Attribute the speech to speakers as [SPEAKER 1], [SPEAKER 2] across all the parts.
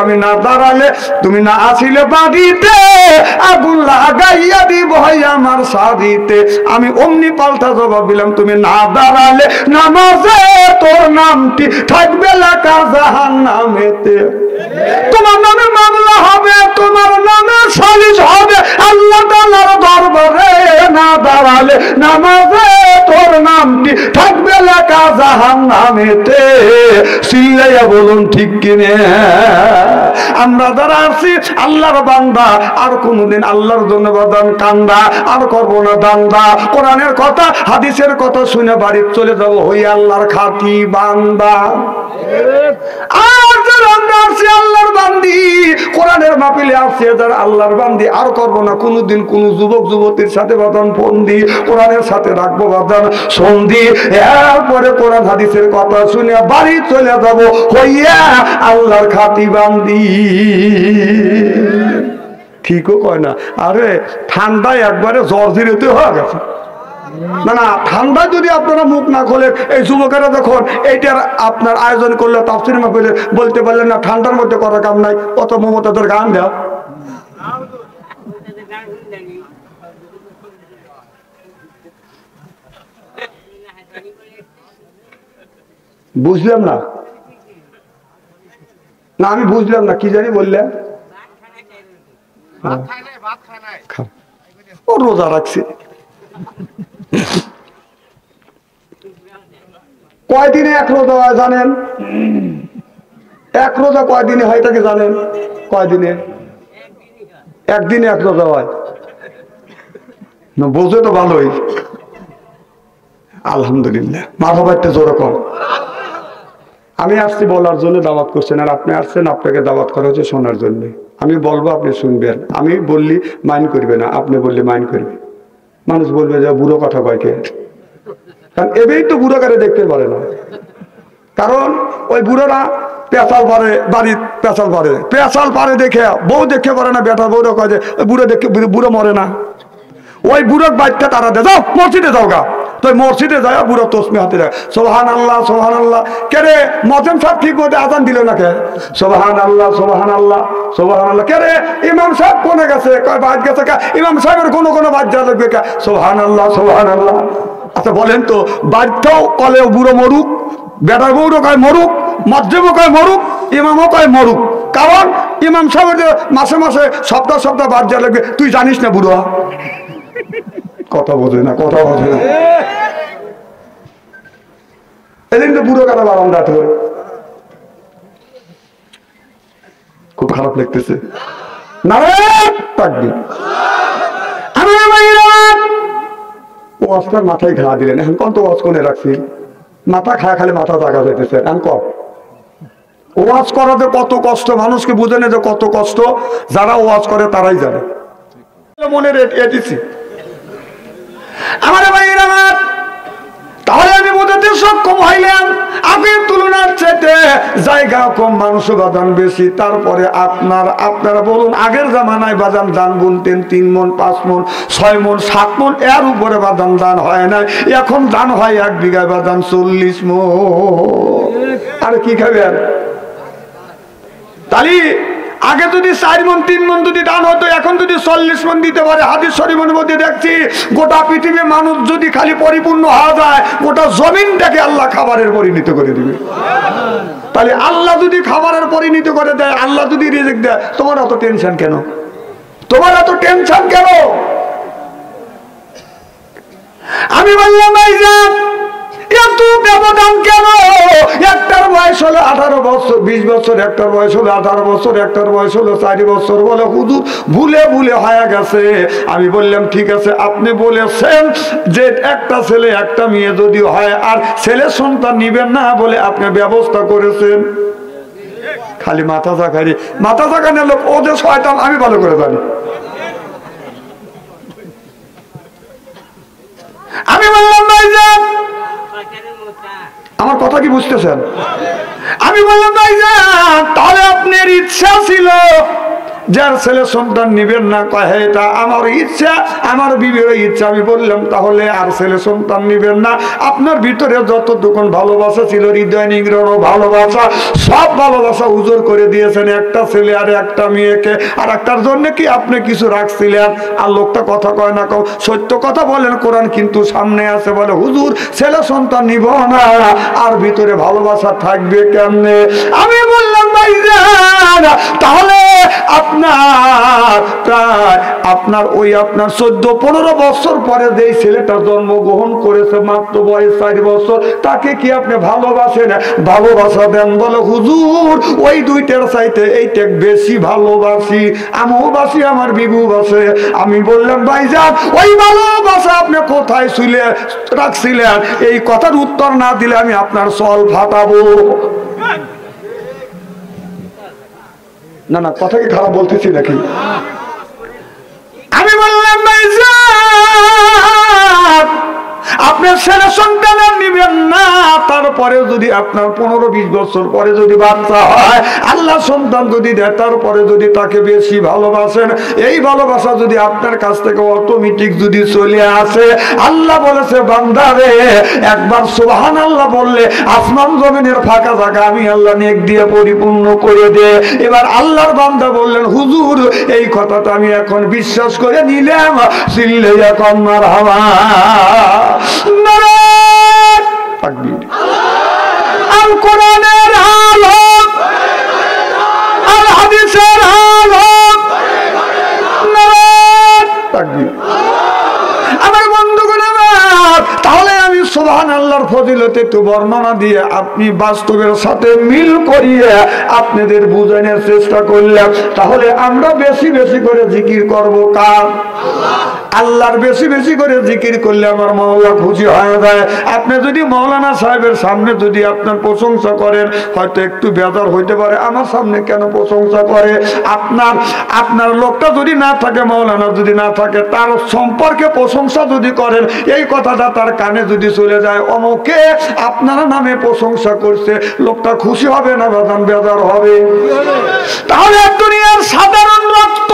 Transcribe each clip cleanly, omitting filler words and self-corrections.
[SPEAKER 1] আমি না দাঁড়ালে তুমি না আসিলে বাড়িতে আগুন লাগাইয়া দিব আমার শাড়িতে। আমি অমনি পাল্টা জবাব দিলাম, তুমি না দাঁড়ালে নামাজে তোর নামটি থাকবে লেখা জাহান্নামেতে। তোমার নামে মামলা হবে, তোমার নামে সালিশ হবে আল্লাহ তাআলার দরবারে। না দাঁড়ালে নামাজে তোর নামটি থাকবে লেখা জাহান্নামেতে। চিল্লাইয়া বলুন ঠিক কিনা? আমরা যারা আছি আল্লাহর বান্দা, আর কোনদিন আল্লাহর জন্য বাদান কান্দা আর করবো না দান্দা। কোরআনের কথা হাদিসের কথা শুনে বাড়ি চলে যাবো হই আল্লাহর খাঁটি বান্দা। আর যারা আমরা আছি আল্লাহর বান্দি, কোরআনের মাহফিলে আসছে যারা আল্লাহর বান্দি, আর করবো না কোনদিন কোন যুবক যুবতীর সাথে বাদান ফন্দি। কোরআনের সাথে রাখবো বাদান সন্ধি। এরপরে কোরআন হাদিসের কথা শুনে বাড়ি চলে যাবো হইয়া আল্লাহর খাঁটি বান্দি। ঠিকও কয় না? আরে ঠান্ডায় একবারে জ্বর জিরেতে হয়ে গেছে। না না, ঠান্ডা যদি আপনারা মুখ না খোলেন, এই যুবকেরা যখন এইটার আপনার আয়োজন করলে তাফসীর মাহফিলে বলতে পারলেন না ঠান্ডার মধ্যে করার কাম নাই, অত মমতাদের গান দেওয়া। বুঝলাম না, না আমি বুঝলাম না, কি জানি বললেন? ও রোজা রাখছে। কয়দিনে এক রোজা হয় জানেন? এক রোজা কয়দিনে হয় তাকে জানেন? কয়দিনে? একদিনে এক রোজা হয় না? বোঝে তো ভালোই। আলহামদুলিল্লাহ, মাথা বাড়তে জোরে কম। আমি আসছি বলার জন্য দাওয়াত করছেন, আর আপনি আসছেন আপনাকে দাওয়াত করা হচ্ছে শোনার জন্য। আমি বলবো আপনি শুনবেন, আমি বললি মাইন্ড করবে না, আপনি বললে মাইন্ড করবে। মানুষ বলবে যে বুড়ো কথা কয়কে, কারণ এবেই তো বুড়ো কারে দেখতে পারে না। কারণ ওই বুড়োরা পেঁচাল পারে, বাড়ির পেঁচাল পারে, পেঁচাল পারে দেখে বউ দেখতে পারে না। বেটার বউরা কয় যে ওই বুড়ো দেখে বুড়ো মরে না, ওই বুড়োর বাচ্চা তারা দে যাও মসজিদে যাও গা। তো মসজিদে যায় বুড়ো তসমি হাতে যায় সোহান আল্লাহ সোহান আল্লাহ। কে রে মজম সাহেব ঠিক মতো আজান দিল না কে? সোহান আল্লাহ সোহান আল্লাহ সোহান আল্লাহ। কে রে ইমাম সাহেব কোনে গেছে? কয় বাদ গেছে কা? ইমাম সাহেবের কোনো কোনো বাদ যা লাগবে কা? সোহান আল্লাহ সোহান আল্লাহ। আচ্ছা বলেন তো, বাচ্চাও কলে বুড়ো মরুক, বেটার বউরও কয় মরুক, মজ্জেবও কয় মরুক, ইমামও কয় মরুক। কারণ ইমাম সাহেবের যে মাসে মাসে সপ্তাহ সপ্তাহ বাদ যা লাগবে, তুই জানিস না বুড়ো? কথা বোঝে না, কথা বোঝে না। এদিন তো বুড়ো কাটা বারান্দাতে হয়, খুব খারাপ লাগতেছে। ওয়াজটার মাথায় ঘা দিলেন, এখন কত ওয়াজ কোনে রাখছি, মাথা খায় খালি মাথা জাগা যাইতেছে। এখন কম ওয়াজ করাতে কত কষ্ট, মানুষকে বুঝে না যে কত কষ্ট। যারা ওয়াজ করে তারাই জানে। মনের এটিছি আমার ভাইয়ের আমার, তাহলে আমি বোঝাতে সক্ষম হইলাম আগের তুলনার চাইতে জায়গা কম, মানুষ বাদান বেশি। তারপরে আপনারা বলুন, আগের জামানায় বাদান দান গুনতেন 3 মণ 5 মণ 6 মণ 7 মণ, এর উপরে বাদান দান হয় না। এখন দান হয় 1 বিঘা বাদান 40 মণ। আরে কি খাবেন? তাহলে আগে যদি 4 মণ 3 মণ যদি দান হতো, এখন যদি 40 মণ দিতে পারে। হাদিস শরীফের মধ্যে দেখছি গোটা পৃথিবীর মানুষ যদি খালি পরিপূর্ণ হওয়া যায়, গোটা জমিনটাকে আল্লাহ খাবারের পরিণত করে দিবে। তাহলে আল্লাহ যদি খাবারের পরিণত করে দেয়, আল্লাহ যদি রিজিক দেয়, তোমার এত টেনশন কেন? তোমার এত টেনশন কেন? আমি বললাম ভাইজান এত ব্যবধান কেন? একটার বয়স হলো 18 বছর 20 বছর, একটার বয়স হলো 18 বছর, একটার বয়স হলো 4 বছর। বলে হুজুর ভুলে ভুলে হয়ে গেছে। আমি বললাম ঠিক আছে, আপনি বলেছেন যে একটা ছেলে একটা মেয়ে যদি হয়, আর ছেলে সন্তান নিবেন না বলে আপনি ব্যবস্থা করেছেন। খালি মাথা জাগাই, মাথা জাগানোর লোক ও যে শয়তান আমি ভালো করে জানি। আমি বললাম ভাইজান, আমার কথা কি বুঝতেছেন? আমি বললাম ভাইজান তাহলে আপনার ইচ্ছা ছিল যার ছেলে সন্তান নিবেন না, কয় এটা আমার ইচ্ছা, আমার বিবির ইচ্ছা। আমি বললাম তাহলে আর ছেলে সন্তান নিবেন না? আপনার ভিতরে যতটুকু ভালোবাসা ছিল, হৃদয় নিংড়ানো ভালোবাসা, সব ভালোবাসা উজোর করে দিয়েছেন একটা ছেলে আর একটা মেয়েকে। আর একটার জন্য কি আপনি কিছু রাখছিলেন? আর লোকটা কথা কয় না, সত্য কথা বলেন। কোরআন কিন্তু সামনে আছে, বলে হুজুর ছেলে সন্তান নিব না, আর ভিতরে ভালোবাসা থাকবে কেমনে? আমি বললাম ভাইজান তাহলে আপনার ওই আপনার 14-15 বছর পরে যে ছেলেটা জন্মগ্রহণ করেছে, মাত্র বয়স 4 বছর, তাকে কি আপনি ভালোবাসেন? ভালোবাসা দেন। বলে হুজুর ওই দুইটার চাইতে এইটা বেশি ভালোবাসি, আমিও বাসি, আমার বিবু বাসে। আমি বললাম ভাইজান ওই ভালোবাসা আপনি কোথায় রাখছিলেন? এই কথার উত্তর না দিলে আমি আপনার চল ফাটাবো। না না, কথা কি খারাপ বলতেছি নাকি? আমি বললাম ভাইজান আপনি ছেলে সন্তান নিবেন না, তারপরে যদি আপনার 15-20 বছর পরে যদি বাচ্চা হয়, আল্লাহ সন্তান যদি দেয়, তারপরে যদি তাকে বেশি ভালোবাসেন, এই ভালোবাসা যদি আপনার কাছ থেকে অটোমেটিক যদি চলে আসে, আল্লাহ বলেছে বান্দারে একবার সুবহানাল্লাহ বললে আসমান জমিনের ফাঁকা জায়গা আমি আল্লাহ নেক দিয়ে পরিপূর্ণ করে দে। এবার আল্লাহর বান্দা বললেন হুজুর এই কথাটা আমি এখন বিশ্বাস করে নিলাম, চিল্লে এখন মারহাবা। আল কোরআনের আলোক, আল হাদিসের আলোক, আমার বন্ধুগণ আমার। তাহলে আমি সুবহানাল্লাহর ফজিলত একটু বর্ণনা দিয়ে আপনি বাস্তবের সাথে মিল করিয়ে আপনাদের বুঝানোর চেষ্টা করলাম। তাহলে আমরা বেশি বেশি করে জিকির করব কার? আল্লাহর বেশি বেশি করে জিকির করলে আমার মাওলা খুশি হয়ে যায়। আপনি যদি মাওলানা সাহেবের সামনে যদি আপনার প্রশংসা করেন, হয়তো একটু বেজার হইতে পারে, আমার সামনে কেন প্রশংসা করে? আপনার লোকটা যদি না থাকে, মাওলানা যদি না থাকে, তার সম্পর্কে প্রশংসা যদি করেন, এই কথাটা তার কানে যদি চলে যায়, অমুকে আপনার নামে প্রশংসা করছে, লোকটা খুশি হবে না বাজান বেজার হবে? তাহলে দুনিয়ার সাধারণ রক্ত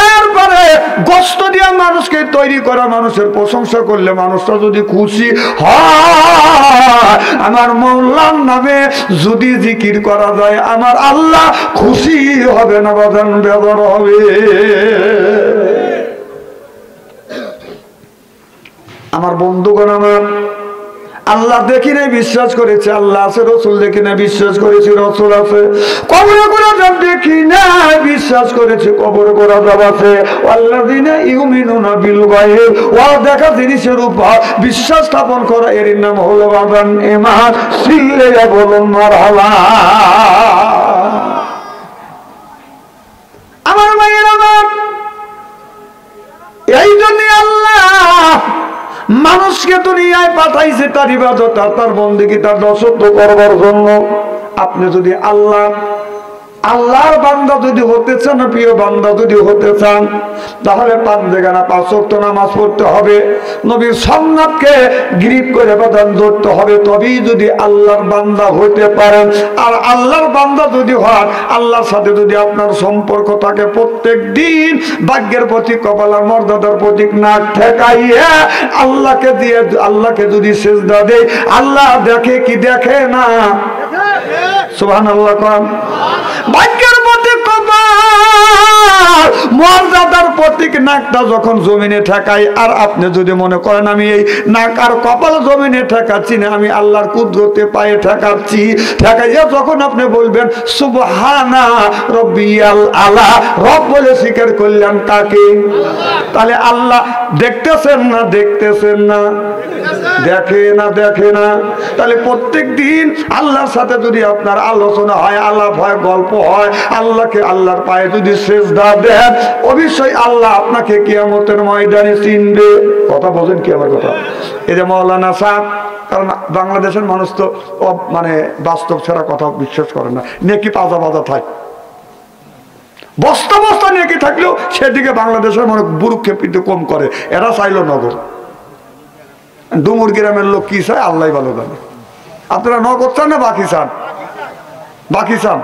[SPEAKER 1] এরপরে গোস্ত দিয়া মানুষকে তৈরি করা মানুষের প্রশংসা করলে মানুষটা যদি খুশি হয়, আমার মাওলার নামে যদি জিকির করা যায়, আমার আল্লাহ খুশি হবে না বাজান বেজার হবে? আমার বন্ধুগণ আমার, আল্লাহ দেখি নাই বিশ্বাস করেছে আল্লাহ আছে, রসুল দেখি না বিশ্বাস করেছি রসুল আছে, কবরে গোরাজাব দেখি না বিশ্বাস করেছি কবরে গোরাজাব আছে। আল্লাযিনা ইউমিনুনা বিল গায়ব, দেখা জিনিসের উপর বিশ্বাস স্থাপন করা, এর নাম হলো বাজান ঈমান। সিল্লে বলুন মারহাবা। আমার ভাইয়েরা আমার, এই জন্য আল্লাহ মানুষকে দুনিয়ায় পাঠাইছে তার ইবাদত আর তার বন্দেগী, তার দাসত্ব করবার জন্য। আপনি যদি আল্লাহর বান্দা যদি হতে চান, প্রিয় বান্দা যদি হতে চান, তাহলে 5 ওয়াক্ত নামাজ পড়তে হবে, নবীর সুন্নাতকে গ্রিপ করে বাঁধান ধরতে হবে, তবেই যদি আল্লাহর বান্দা হতে পারেন। আর আল্লাহর বান্দা যদি হন, আল্লাহর সাথে যদি আপনার সম্পর্ক থাকে, প্রত্যেক দিন ভাগ্যের প্রতীক, কপালের মর্যাদার প্রতীক নাক ঠেকাইয়া আল্লাহকে যদি সিজদা দেয়, আল্লাহ দেখে কি দেখে না? সুবহানাল্লাহ। ভাগ্যের প্রতীক কপাল, মর্যাদার প্রতীক নাকটা যখন জমিনে ঠেকাই, আর আপনি যদি মনে করেন আমি এই নাক আর কপাল জমিনে ঠেকাচ্ছি না, আমি আল্লাহর কুদরতে পায়ে ঠেকাচ্ছি, ঠেকাইয়া যখন আপনি বলবেন সুবহানা রব্বিয়াল আলা, রব বলে স্বীকার করলেন কাকে? তাহলে আল্লাহ দেখতেছেন না? দেখতেছেন না? দেখে না? তাহলে প্রত্যেক দিন আল্লাহর সাথে যদি আপনার আলোচনা হয়, আলাপ হয়, গল্প হয়, আল্লাহর পায়ে যদি সিজদা দেন, অবশ্যই আল্লাহ আপনাকে কিয়ামতের ময়দানে চিনবে। কথা বলেন কি আমার কথা? এই যে মাওলানা সাহেব, কারণ বাংলাদেশের মানুষ তো মানে বাস্তব ছাড়া কথা বিশ্বাস করে না, নেকি পাজা থাকে, বস্তা নেকি থাকলেও সেদিকে বাংলাদেশের মানুষ বুরুক্ষেপিত কম করে। এরা চাইলো নগর, ডুমুর গ্রামের লোক কি চায় আল্লাহ ভালো জানে। আপনারা নগদ চান না বাকি চান? বাকি চান?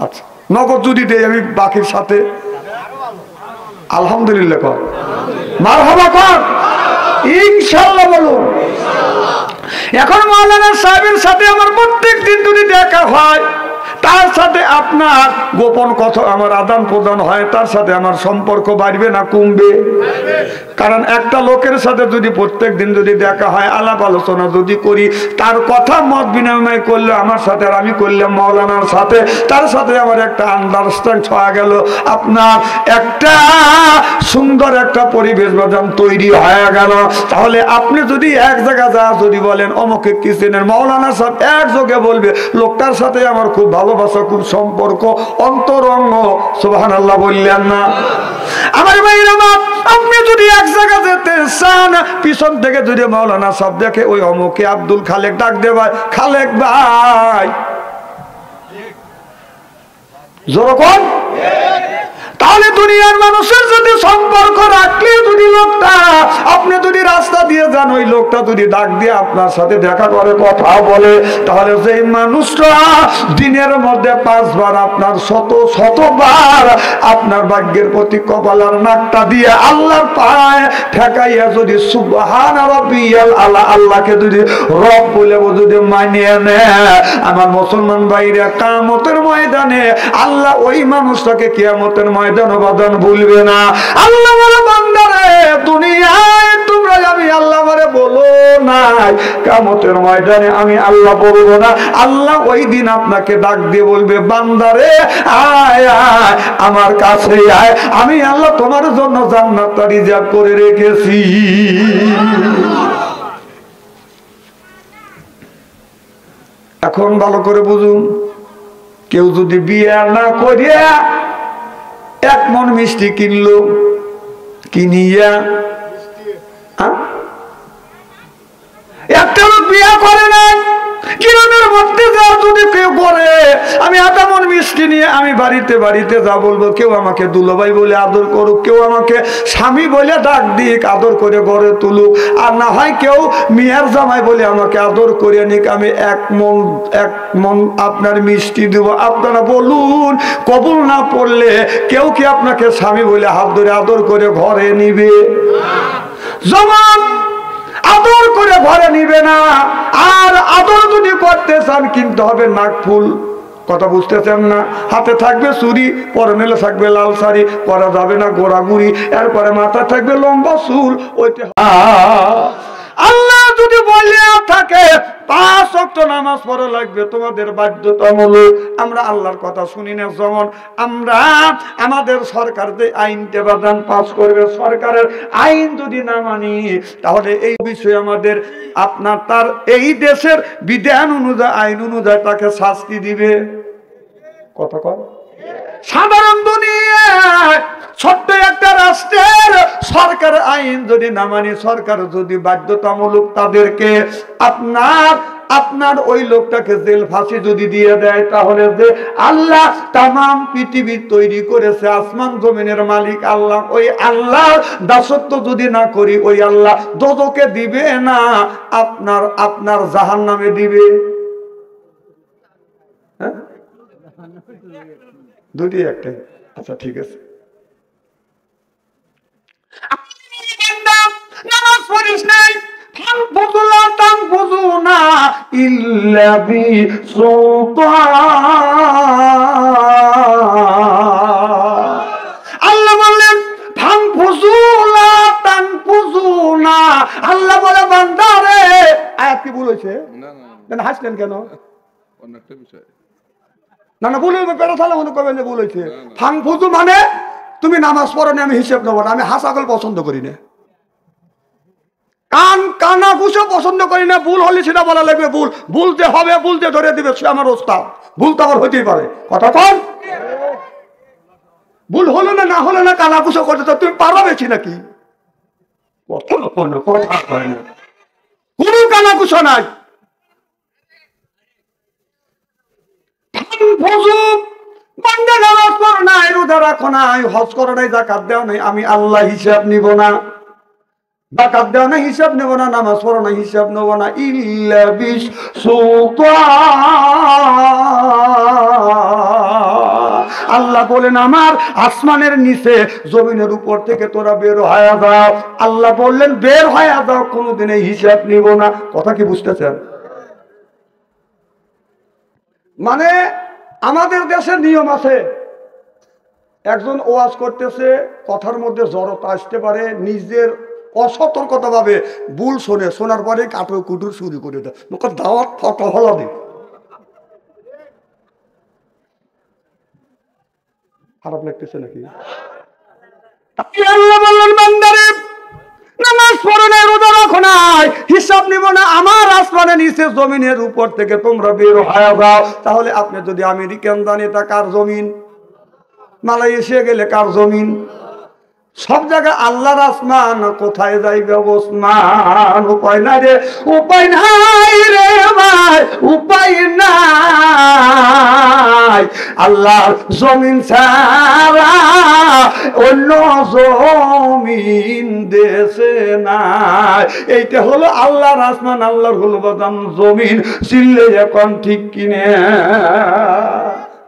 [SPEAKER 1] আচ্ছা, নগদ যদি দেই আমি বাকির সাথে আলহামদুলিল্লাহ কর, মারহাবা কর, ইনশাআল্লাহ বলুন। এখন মাওলানা সাহেবের সাথে আমার প্রত্যেক দিন যদি দেখা হয়, তার সাথে আপনার গোপন কথা আমার আদান প্রদান হয়, তার সাথে আমার সম্পর্ক বাড়বে না কমবে? কারণ একটা লোকের সাথে যদি প্রত্যেক দিন যদি দেখা হয়, আলাপ আলোচনা যদি করি, তার কথা মত বিনিময় করলে আমার সাথে, আর আমি করলাম মাওলানার সাথে, তার সাথে আমার একটা আন্ডারস্ট্যান্ড হয়ে গেল, আপনার একটা সুন্দর একটা পরিবেশ বাজান তৈরি হয়ে গেল। তাহলে আপনি যদি এক জায়গা যা যদি বলেন অমুকে কি চেনেন, মাওলানা সাহেব একযোগে বলবে লোকটার সাথে আমার খুব ভালোবাসা, খুব সম্পর্ক, অন্তরঙ্গ। সুবহানাল্লাহ বললেন না? আমার ভাইরা, আপনি যদি এক জায়গা যেতে চান, পিছন থেকে যদি মাওলানা সাহেব দেখে ওই অমুকে আব্দুল খালেক ডাক দে, ভাই খালেক ভাই, যখন তাহলে দুনিয়ার মানুষের যদি সম্পর্ক রাখলে যদি লোকটা, আপনি যদি রাস্তা দিয়ে যান, ওই লোকটা যদি ডাক দিয়ে আপনার সাথে দেখা করে, কথা বলে, তাহলে সেই মানুষটা দিনের মধ্যে 5 বার আপনার শতবার আপনার ভাগ্যের প্রতি কপালার নাকটা দিয়ে আল্লাহর পায়ে ঠেকাইয়া যদি সুবহান রাব্বিয়াল আলা, আল্লাহকে যদি রব বলে যদি মানিয়ে নেয়, আমার মুসলমান ভাইরা, কিয়ামতের ময়দানে আল্লাহ ওই মানুষটাকে কিয়ামতের ময়দানে বাদন ভুলবে না। আল্লাহ বলে, বান্দারে দুনিয়ায় তোমরা আমি আল্লাহ বলে বলো নাই, কিয়ামতের ময়দানে আমি আল্লাহ বলবো না। আল্লাহ ওই দিন আপনাকে ডাক দিয়ে বলবে, বান্দারে আয় আয় আমার কাছে আয়, আমি আল্লাহ তোমার জন্য জান্নাতটা রিজার্ভ করে রেখেছি। এখন ভালো করে বুঝুন, কেউ যদি বিয়ে না করিয়া 1 মণ মিষ্টি কিনলো, কিনিয়া একটা লোক বিয়ে করে নাই, গ্রামের মধ্যে যা যদি কেউ করে, আমি 1/2 মণ মিষ্টি নিয়ে আমি বাড়িতে বাড়িতে যা বলবো, কেউ আমাকে দুলাভাই বলে আদর করুক, কেউ আমাকে স্বামী বলে ডাক দিক, আদর করে ঘরে তুলুক, আর না হয় কেউ মিয়ার জামাই বলে আমাকে আদর করে নিক, আমি 1 মণ আপনার মিষ্টি দেবো। আপনারা বলুন, কবুল না পড়লে কেউ কি আপনাকে স্বামী বলে হাত ধরে আদর করে ঘরে নিবে? যেমন আদর করে ঘরে নিবে না। আর আদর যদি করতে চান, কিনতে হবে নাকফুল, কথা বুঝতেছেন না? হাতে থাকবে চুরি, পরনে থাকবে লাল শাড়ি, পরা যাবে না গোড়াগুড়ি, এরপরে মাথা থাকবে লম্বা চুল। ওইটা আল্লাহ যদি বলে থাকে 5 ওয়াক্ত নামাজ পড়া লাগবে, তোমাদের বাধ্যতামূলক। আমরা আল্লাহর কথা শুনি না। যেমন আমরা আমাদের সরকার যে আইনটা বাদান পাস করবে, সরকারের আইন যদি না মানি, তাহলে এই বিষয়ে আমাদের আপনার তার এই দেশের বিধান অনুযায়ী, আইন অনুযায়ী তাকে শাস্তি দিবে। কথা কর। সাধারণ দুনিয়ায় ছোট্ট একটা রাষ্ট্রের সরকার আইন যদি না মানি, সরকার যদি বাধ্যতামূলক তাদেরকে আপনার ওই লোকটাকে জেল ফাঁসি যদি দিয়ে দেয়, তাহলে যে আল্লাহ তামাম পৃথিবী তৈরি করেছে, আসমান জমিনের মালিক আল্লাহ, ওই আল্লাহর দাসত্ব যদি না করি, ওই আল্লাহ দোজখে দিবে না, আপনার জাহান্নামে দিবে। হ্যাঁ, দুটি একটাই। আচ্ছা ঠিক আছে। নামাজ পড়িস নাই, আল্লাহ বললেন আল্লাহ বলে বান্দারে, আয়াত কি ভুল হয়েছে? হাসলেন কেন? না না, ভুল হইবে, পেটা থালা মনে করবেন যে ভুল হয়েছে। ফাং ফুজু মানে তুমি নামাজ পড়ো না, আমি হিসেব নেবো না। আমি হাসাগল পছন্দ করি না, কানা ঘুষো পছন্দ করি না। ভুল হলে সেটা বলা লাগবে, ভুল ভুলতে হবে, ভুলতে ধরে দিবে, সে আমার ওস্তাদ। ভুল তো আমার হইতেই পারে, কথা কম। ভুল হলো না, না হলো না, কানা ঘুষো করতে তো তুমি পারো বেশি নাকি? কোনো কানা ঘুষো নাই। নামাজ পড়ো নাই, রোজা রাখো নাই, হজ করো নাই, যাকাত দেও নাই, আমি আল্লাহ হিসাব নিব না। যাকাত দেও না, হিসাব নেব না। নামাজ পড়ো না, হিসাব নেব না। ইল্লা বিস সুলতান, আল্লাহ বলেন আমার আসমানের নিচে জমিনের উপর থেকে তোরা বের হয়ে যাও। আল্লাহ বললেন বের হয়ে যাও, কোনোদিন এই হিসাব নিব না। কথা কি বুঝতেছেন? মানে আমাদের দেশের নিয়ম আছে, একজন ওয়াজ করতেছে, কথার মধ্যে জড়তা আসতে পারে, নিজের অসতর্কতা ভাবে ভুল শোনে, শোনার পরে কাটু কুটুর শুরু করে দেয়, দাওয়াত ফটো হলা দিই। খারাপ লাগতেছে নাকি? আল্লাহ বললেন বান্দারে নামাজ পড়ো না, রোজা রাখো না, হিসাব নিব না, আমার আসমানের নিচে জমিনের উপর থেকে তোমরা বের হয়ে যাও। তাহলে আপনি যদি আমেরিকান যান, এটা কার জমিন? মালয়েশিয়া গেলে কার জমিন? সব জায়গায় আল্লাহর আসমান। কোথায় যাইবে ওসমান? উপায় নাই রে, উপায় নাই রে ভাই, উপায় নাই। আল্লাহর জমিন ছাড়া অন্য জমিন দেশে নাই। এইটা হলো আল্লাহর আসমান, আল্লাহর হলো বাদাম জমিন। চিল্লে এখন ঠিক কিনে?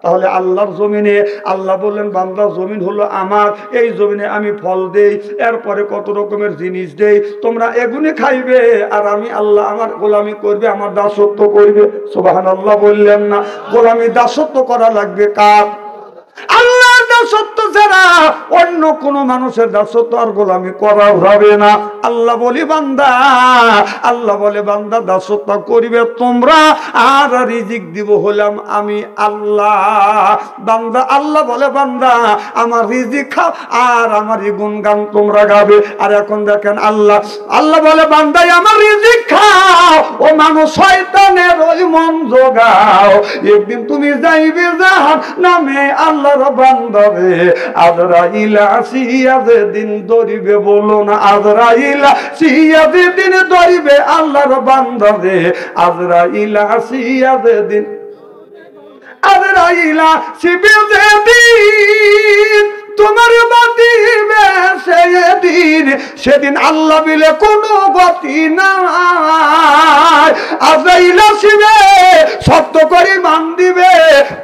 [SPEAKER 1] তাহলে আল্লাহর জমিনে আল্লাহ বললেন বান্দা জমিন হলো আমার, এই জমিনে আমি ফল দেই, এরপরে কত রকমের জিনিস দেই, তোমরা এগুলি খাইবে আর আমি আল্লাহ আমার গোলামি করবে, আমার দাসত্ব করবে। সুবহানাল্লাহ বললেন না? গোলামি দাসত্ব করা লাগবে কার? আল্লাহর দাসত্ব ছাড়া অন্য কোন মানুষের দাসত্ব আর গোলামি করা যাবে না। আল্লাহ বলি বান্দা, আল্লাহ বলে বান্দা দাসত্ব করিবে তোমরা, আর রিজিক দিব হলাম আমি আল্লাহ। বান্দা আল্লাহ বলে বান্দা আমার রিজিক খাও আর আমার গুণগান তোমরা গাবে। আর এখন দেখেন আল্লাহ, আল্লাহ বলে বান্দাই আমার রিজিক খাও, ও মানুষ শয়তানের ওই মন জোগাও, একদিন তুমি যাইবে জাহান্নামে। আল্লাহর বান্দারে আজরাইল আসিয়া যেদিন ধরিবে, বলো না আজরাইল আসিয়া যেদিন ধরিবে, আল্লাহর বান্দারে আজরাইল আসিয়া যেদিন, আজরাইল আসিবে যেদিন তোমার বাঁধিবে সেদিন, সেদিন আল্লাহ বিলে কোনো গতি নাই। আজরাইল আসিবে শব্দ করে মান দিবে,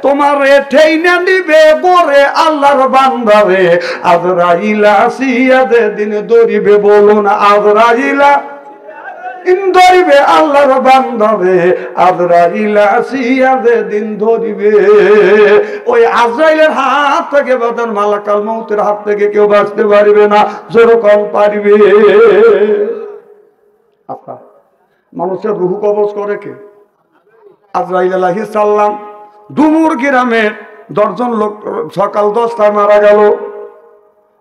[SPEAKER 1] তোমার ঠেইনা দিবে গোরে আল্লাহর বান্দারে আজরাইল আসিয়া যেদিন ধরিবে, বলো না আজরাইল ধরিবে আল্লাহর বান্দারে আজরাইল আসিয়া যেদিন ধরিবে। ওই আজরাইলের হাত থেকে বাদান মালাকাল মউতের হাত থেকে কেউ বাঁচতে পারবে না, যেরকম পারবে। আচ্ছা, মানুষের রুহু কবজ করে কে? আজরাইল আলাইহিস সালাম। ডুমুর গ্রামে 10 জন লোক সকাল 10টায় মারা গেল।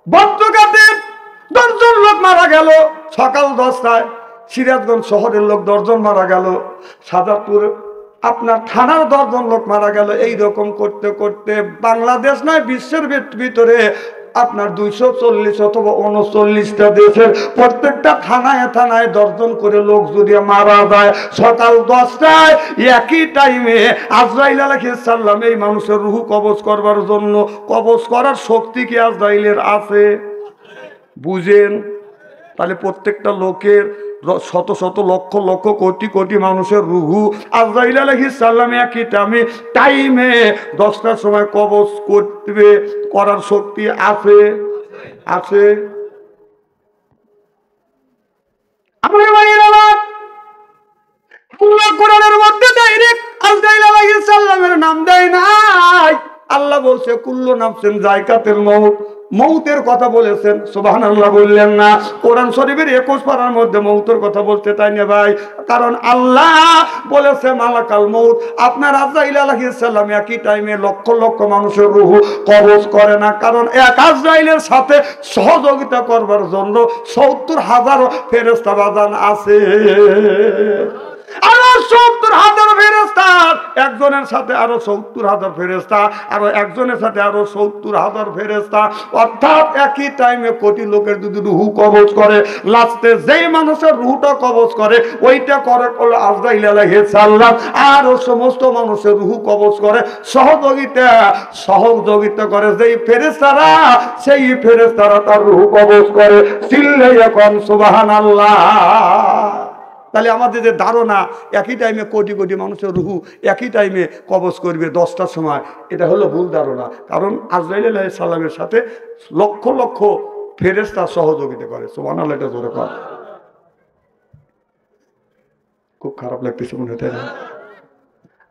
[SPEAKER 1] বদ্ধঘাটে 10 জন লোক মারা গেল সকাল 10টায়। সিরাজগঞ্জ শহরের লোক 10 জন মারা গেল। সাজাদপুর আপনার থানার 10 জন লোক মারা গেল। এই রকম করতে করতে বাংলাদেশ নয়, বিশ্বের ভিতরে আপনার 240 অথবা 39টা দেশের প্রত্যেকটা থানায় থানায় 10 জন করে লোক যদি মারা যায় সকাল 10টায়, একই টাইমে আজরাইল আলাইহিস সালাম এই মানুষের রূহ কবজ করবার জন্য, কবজ করার শক্তি কি আজরাইলের আছে? বুঝেন? তাহলে প্রত্যেকটা লোকের শত শত লক্ষ লক্ষ কোটি কোটি মানুষের রুহু আজরাইল আলাইহিস সালাম একই টাইমে 10টার সময় কবজ করবে, করার শক্তি আছে? আছে। আমার ভাইয়েরা, আল্লাহ কোরআনের মধ্যে ডাইরেক্ট আজরাইল আলাইহিস সালামের নাম দেয় নাই। আল্লাহ বলছে কুল্লু নাফসিন যায়কাতুল মউত, মউতের কথা বলেছেন। সুবহানাল্লাহ বললেন না? কোরআন শরীফের 21 পারার মধ্যে মউতের কথা বলতে, তাই না ভাই? কারণ আল্লাহ বলেছে মালাকাল মউত। আপনার আজরাইল আলাইহিস সালাম একই টাইমে লক্ষ লক্ষ মানুষের রূহ কবজ করে না, কারণ এক আজরাইলের সাথে সহযোগিতা করবার জন্য 70,000 ফেরেশতা বাজান আছে। আরো 70,000 ফেরেশতা, একজনের সাথে আরো 70,000 ফেরেশতা, আরো একজনের সাথে আরো 70,000 ফেরেশতা। অর্থাৎ একই টাইমে কোটি লোকের যদি রূহ কবজ করে, লাস্টে যেই মানুষের রূহটা কবজ করে ওইটা করে হলো আজরাইল আলাইহিস সালাম। আর সমস্ত মানুষের রূহ কবজ করে সহযোগিতা করে যেই ফেরেশতারা, সেই ফেরেশতারা তার রূহ কবজ করে। চিল্লাইয়া কোন সুবহানাল্লাহ। তাহলে আমাদের যে ধারণা একই টাইমে কোটি কোটি মানুষের রুহু একই টাইমে কবজ করবে 10টার সময়, এটা হলো ভুল ধারণা। কারণ আজরাইল আলাইহিস সালামের সাথে লক্ষ লক্ষ ফেরেশতা সহযোগিতা করে। সুবহানাল্লাহ, এটা জোরে কর। খুব খারাপ লাগতেছে মনে হয় না?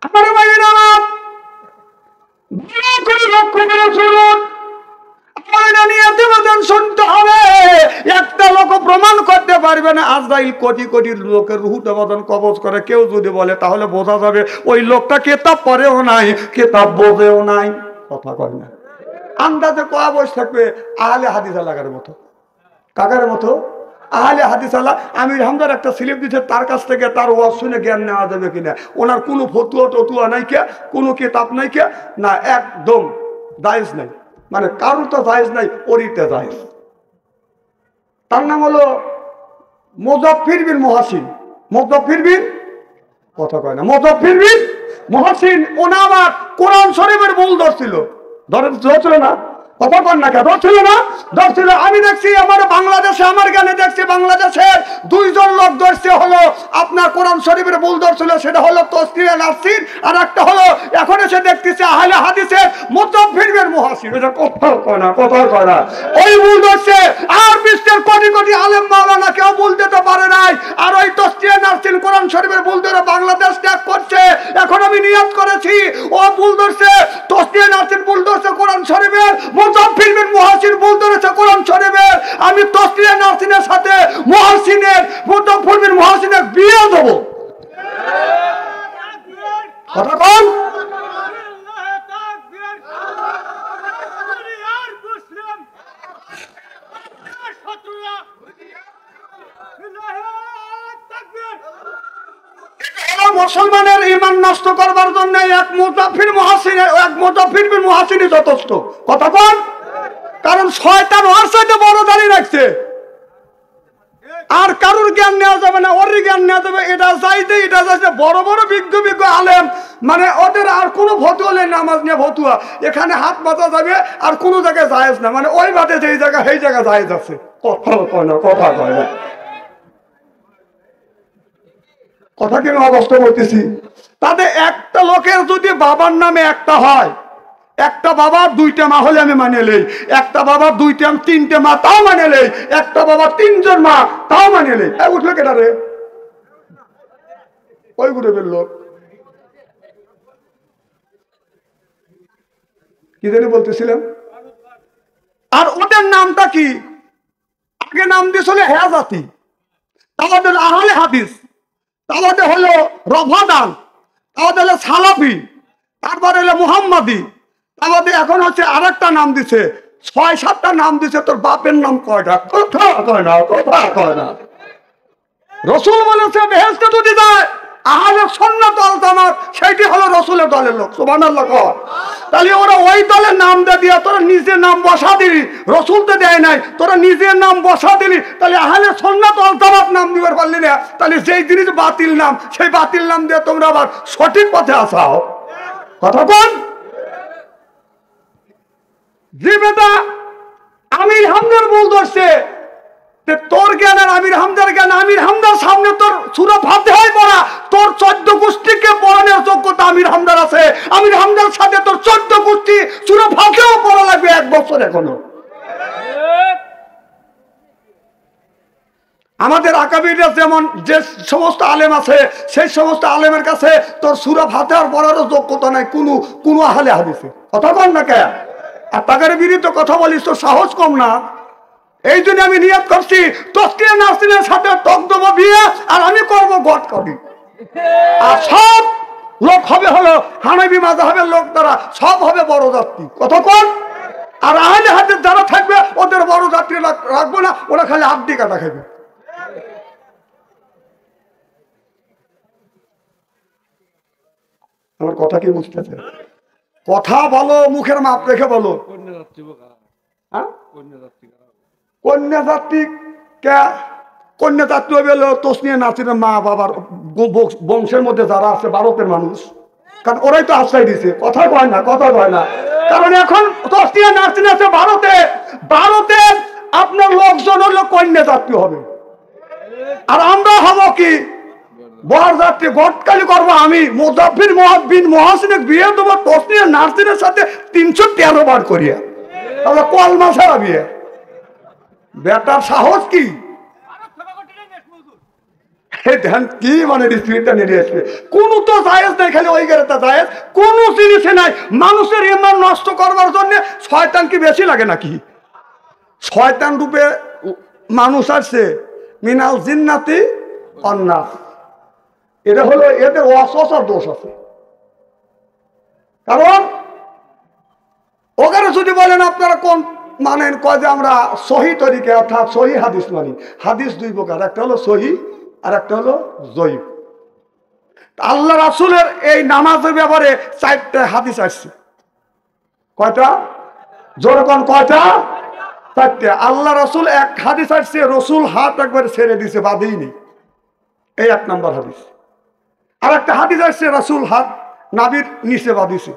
[SPEAKER 1] আমার ভাইয়েরা আমার, ভালো করে লক্ষ্য করে শুনুন, শুনতে হবে। একটা লোক প্রমাণ করতে পারবে না আজরাইল কোটি কোটি লোকের রূহ দেবতান কবজ করে। কেউ যদি বলে তাহলে বোঝা যাবে ওই লোকটা কিতাব পড়েও নাই, কিতাব বোঝেও নাই। কথা কয় না, আন্দাজে কয়া বসে থাকবে। আহলে হাদিস লাগার মতো, কাকার মতো আহলে হাদিস আলা আমির হামদার একটা স্লিপ দিচ্ছে, তার কাছ থেকে তার ওয়াজ শুনে জ্ঞান নেওয়া যাবে কিনা। ওনার কোনো ফতুয়া টতুয়া নাই কে, কোনো কিতাব নাই কে, না একদম জায়েজ নাই। মানে কারোর তো জায়েজ নাই, ওরিতে জায়েজ। তার নাম হলো মুজাফফির বিন মুহাসিন। মুজাফফির বিন, কথা কয় না, মুজাফফির বিন মুহাসিন। ওনা আমার কোরআন শরীফের ভুল ধরছিল, ধরছিল না? কথা কন না কেন? ধরছিল না? ধরছিল। আমি দেখছি আমার বাংলাদেশে, আমার জ্ঞানে দেখছি বাংলাদেশের 2 জন লোক ধরছে হলো আপনার কোরআন শরীফের ভুল ধরছিল, সেটা হলো তসলিয়া নাসরিন, আর একটা হলো এখন এসে দেখতেছে আহলে হাদিসের মুজাফফির বিন মুহাসিন। এটা কথা কয় না, কথা কয় না, ওই ভুল ধরছে। আর বিশ্বের কোটি কোটি আলেম মাওলানা কেউ ভুল দিতে পারে নাই। আর ওই তসলিয়া নাসরিন কোরআন শরীফের ভুল ধরে বাংলাদেশ ত্যাগ করছে। এখন আমি নিয়ত করেছি ও ভুল ধরছে, তসলিয়া নাসরিন ভুল ধরছে কোরআন শরীফের, মুজাফফির বিন মুহাসিন ভুল ধরেছে কোরআন শরীফের। আমি তসলিয়া নাসরিনের সাথে মুহাসিনের, মুজাফফির বিন মুহাসিনের বিয়ে দেব। কথা বল। মুসলমানের ঈমান নষ্ট করবার জন্য এক মুজাফফির বিন মুহাসিনই যথেষ্ট। কথা বল। কারণ শয়তান ওর সাথে বড় দাঁড়িয়ে রাখছে, আর কারুর জ্ঞান নেওয়া যাবে না, ওর জ্ঞান নেওয়া যাবে। এটা চাইতে এটা চাইছে বড় বড় বিজ্ঞ বিজ্ঞ আলেম, মানে ওদের আর কোনো ফতুয়া নেই, নামাজ নিয়ে ফতুয়া। এখানে হাত বাঁধা যাবে আর কোনো জায়গায় জায়েজ না, মানে ওই বাদে যেই জায়গা সেই জায়গা জায়েজ আছে। কথা কয় না, কথা কয় না। কথা কেন অবস্থা করতেছি? তাদের একটা লোকের যদি বাবার নামে একটা হয়, একটা বাবার 2টা মা হলে আমি মানে লই, একটা বাবার 2টা 3টে মা তাও মানে লই, একটা বাবার 3 জন মা তাও মানে লই। উঠলো কেটা রে? ওই গ্রুপের লোক কি জানি বলতেছিলাম। আর ওদের নামটা কি? আগে নাম দিয়েছিল হেজাতি, তাদের আহলে হাদিস, তাদের হলো রফাদান, তাদের হলো সালাফি, তারপরে হলো মুহাম্মাদি, আমাদের এখন হচ্ছে আরেকটা নাম দিছে, 6-7টা নাম দিছে। তোর বাপের নাম কয়টা? কথা কয় না, কথা কয় না। রাসূল বলেছে বেহেশতে যদি যায় আহলে সুন্নাত ওয়াল জামাত, সেটি হলো রাসূলের দলের লোক। সুবহানাল্লাহ কর। তাহলে ওরা ওই দলের নাম দিয়া তোরা নিজের নাম বসা দিলি, রাসূল তো দেয় নাই, তোরা নিজের নাম বসা দিলি। তাহলে আহলে সুন্নাত ওয়াল জামাত নাম দিবার পারলি না। তাহলে যেই জিনিস বাতিল নাম, সেই বাতিল নাম দিয়ে তোমরা আবার সঠিক পথে আসাও। কথা কোন? যে বেটা আমির হামদার ভুল ধরছে, তোর জ্ঞান আর আমির হামদার জ্ঞান, আমির হামদার সামনে তোর সূরা ফাতিহায় পড়া, তোর 14 গোষ্ঠীকে পড়ানোর যোগ্যতা আমির হামদার আছে। আমির হামদার সাথে তোর 14 গোষ্ঠী সূরা ফাতিহাও পড়া লাগবে 1 বছর এখনো। আমাদের আকাবিরা যেমন যে সমস্ত আলেম আছে, সেই সমস্ত আলেমের কাছে তোর সূরা ফাতিহার পড়ারও যোগ্যতা নাই কোনো আহলে হাদিসে। কথা বল না কে? আর তাদের বিরুদ্ধে কথা বলিস, তোর সাহস কম না? এই জন্য আমি নিয়ত করছি তসলিয়া নাসরিনের সাথে টক দেবো বিয়ে, আর আমি করবো গট করি। আর সব লোক হবে হলো হানাফি মাযহাবের লোক, তারা সব হবে বড় যাত্রী। কথা কোন? আর আহলে হাদিস যারা থাকবে ওদের বড় যাত্রী রাখবো না, ওরা খালি আড্ডি কাটা খাবে। আমার কথা কি বুঝতেছে? কথা বলো, মুখের মাপ রেখে বলো। কন্যাযাত্রী হলো তসলিয়া নাসরিনের মা বাবার বংশের মধ্যে যারা আছে ভারতের মানুষ, কারণ ওরাই তো আশ্রয় দিছে। কথা কয় না, কথা কয় না। কারণ এখন তসলিয়া নাসরিন আছে ভারতে, ভারতের আপনার লোকজন হলো কন্যাযাত্রী হবে, আর আমরা হবো কি বরযাত্রী গটকালি করবো আমি, মুজাফির বিন মহাসিনের বিয়ে দেবো তসনিয়া নার্সিনের সাথে 313 বার করিয়া, তাহলে কলমা ছাড়া বিয়ে। বেটার সাহস কি, কি মানে স্পিরিটটা নিয়ে আসবে। কোন তো জায়েজ নাই, খালি ওই গেলে জায়েজ, কোন জিনিসে নাই। মানুষের ইমান নষ্ট করবার জন্য শয়তান কি বেশি লাগে নাকি? শয়তান রূপে মানুষ আসছে মিনাল জিন্নাতি অন্নাস, এটা হলো এদের অসসার দোষ আছে। কারণ ওখানে যদি বলেন আপনারা কোন মানেন, কয় যে আমরা সহি তরিকে অর্থাৎ সহি হাদিস মানি। হাদিস দুই প্রকার, একটা হলো সহি আর একটা হলো জয়ীফ। আল্লাহ রাসূলের এই নামাজের ব্যাপারে 4টা হাদিস আসছে। কয়টা? যেরকম কয়টা? 4টা। আল্লাহ রাসূল এক হাদিস আসছে, রসুল হাত একবার ছেড়ে দিছে, বাঁধেই নেই, এই 1 নম্বর হাদিস। আর একটা হাদিস আসছে রসুল হাত নাভির নিচে বাঁধিছে,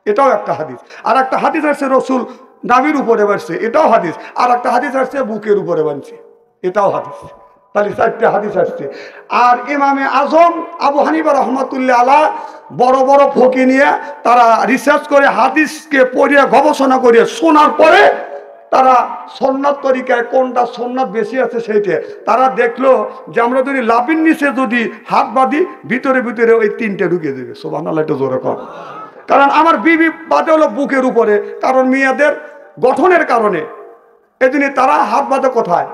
[SPEAKER 1] এটাও একটা হাদিস। আর একটা হাদিস আসছে রসুল নাভির উপরে বাঁধছে, এটাও হাদিস। আর একটা হাদিস আসছে বুকের উপরে বাঁধছে, এটাও হাদিস। তাহলে 4টা হাদিস আসছে। আর ইমামে আজম আবু হানিফা রহমাতুল্লাহ আলাইহ বড় বড় ফকি নিয়ে তারা রিসার্চ করে হাদিসকে পড়িয়ে গবেষণা করে শোনার পরে তারা সুন্নাত তরিকায় কোনটা সুন্নাত বেশি আছে সেইটা তারা দেখলো যে আমরা যদি লাভির নিচে যদি হাত বাঁধি ভিতরে ভিতরে ওই 3টে ঢুকে দেবে। সুবহানাল্লাহ, একটু জোরে কর। কারণ আমার বিবি বাঁধে হলো বুকের উপরে, কারণ মেয়েদের গঠনের কারণে, এই জন্য তারা হাত বাঁধে কোথায়?